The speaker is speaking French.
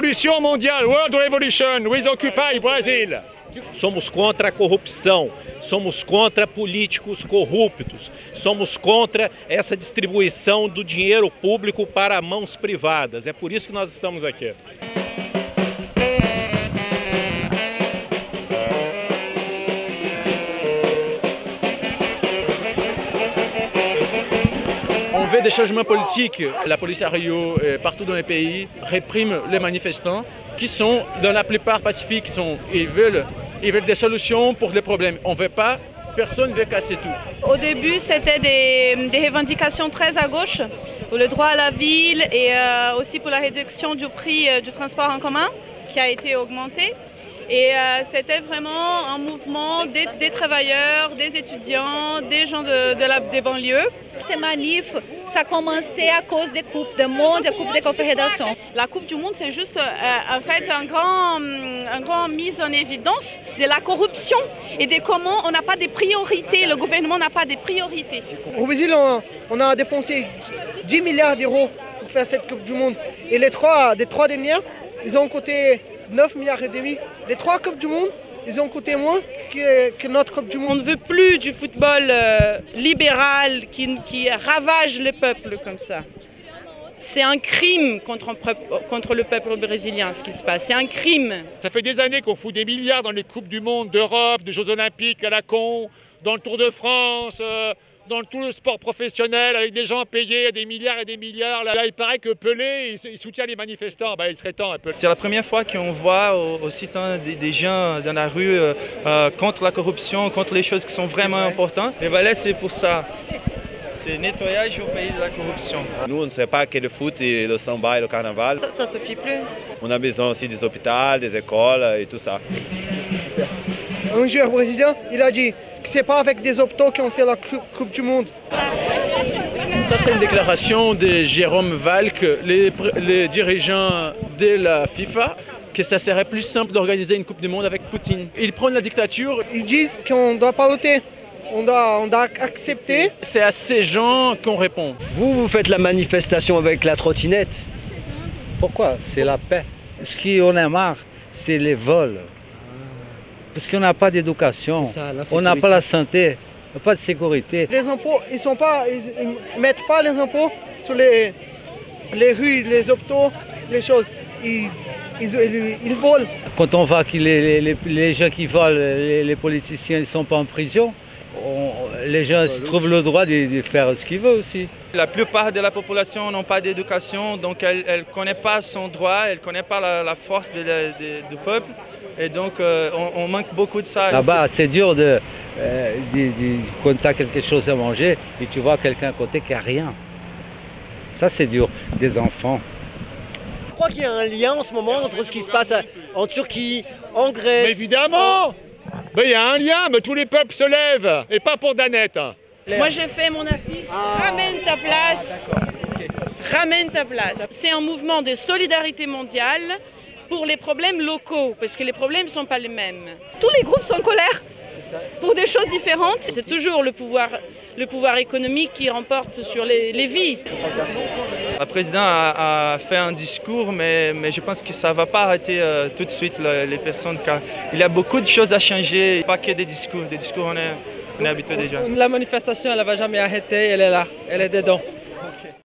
Revolution mondiale, World Revolution, with Occupy Brazil. Somos contra a corrupção, somos contra políticos corruptos, somos contra essa distribuição do dinheiro público para mãos privadas. É por isso que nós estamos aqui. On veut des changements politiques. La police à Rio et partout dans les pays réprime les manifestants qui sont, dans la plupart pacifiques, ils veulent des solutions pour les problèmes. On ne veut pas, personne ne veut casser tout. Au début, c'était des revendications très à gauche, pour le droit à la ville et aussi pour la réduction du prix du transport en commun qui a été augmenté. Et c'était vraiment un mouvement des travailleurs, des étudiants, des gens des banlieues. Ces manifs, ça a commencé à cause des Coupes du Monde et Coupe des Confédérations. La Coupe du Monde, c'est juste en fait un grand mise en évidence de la corruption et de comment on n'a pas de priorités, le gouvernement n'a pas de priorités. Au Brésil, on a dépensé 10 milliards d'euros pour faire cette Coupe du Monde. Et des trois dernières, ils ont coûté 9 milliards et demi. Les 3 Coupes du Monde, ils ont coûté moins que notre Coupe du Monde. On ne veut plus du football libéral qui ravage le peuple comme ça. C'est un crime contre le peuple brésilien, ce qui se passe. C'est un crime. Ça fait des années qu'on fout des milliards dans les Coupes du Monde, d'Europe, des Jeux Olympiques à la con, dans le Tour de France, dans tout le sport professionnel, avec des gens payés à des milliards et des milliards. Là, il paraît que Pelé, il soutient les manifestants. Ben, il serait temps un peu. C'est la première fois qu'on voit aussi des gens dans la rue contre la corruption, contre les choses qui sont vraiment importantes. Les Valais, c'est pour ça. C'est nettoyage au pays de la corruption. Nous, on ne sait pas que le foot et le samba et le carnaval. Ça ne suffit plus. On a besoin aussi des hôpitaux, des écoles et tout ça. Un joueur brésilien, il a dit que ce n'est pas avec des hôpitaux qu'on fait la Coupe du Monde. Ça, c'est une déclaration de Jérôme Valk, les dirigeants de la FIFA, que ça serait plus simple d'organiser une Coupe du Monde avec Poutine. Ils prennent la dictature. Ils disent qu'on ne doit pas lutter, on doit accepter. C'est à ces gens qu'on répond. Vous faites la manifestation avec la trottinette. Pourquoi? C'est la paix. Ce qu'on a marre, c'est les vols. Parce qu'on n'a pas d'éducation, on n'a pas la santé, pas de sécurité. Les impôts, ils ne mettent pas les impôts sur les rues, les hôpitaux, les choses. Ils volent. Quand on voit que les gens qui volent, les politiciens, ils ne sont pas en prison, les gens trouvent le droit de faire ce qu'ils veulent aussi. La plupart de la population n'ont pas d'éducation, donc elle ne connaît pas son droit, elle ne connaît pas la force du peuple. Et donc, on manque beaucoup de ça. Là-bas, c'est dur quand tu as quelque chose à manger et tu vois quelqu'un à côté qui n'a rien. Ça, c'est dur. Des enfants. Je crois qu'il y a un lien en ce moment entre ce qui se passe en Turquie, en Grèce. Mais évidemment il y a un lien, mais tous les peuples se lèvent, et pas pour Danette. Moi, j'ai fait mon affiche. Ramène ta place. Ramène ta place. C'est un mouvement de solidarité mondiale pour les problèmes locaux, parce que les problèmes ne sont pas les mêmes. Tous les groupes sont en colère pour des choses différentes. C'est toujours le pouvoir économique qui remporte sur les vies. Le président a fait un discours, mais je pense que ça ne va pas arrêter tout de suite les personnes, car il y a beaucoup de choses à changer, pas que des discours. Des discours, on est habitué déjà. La manifestation, elle ne va jamais arrêter, elle est là, elle est dedans.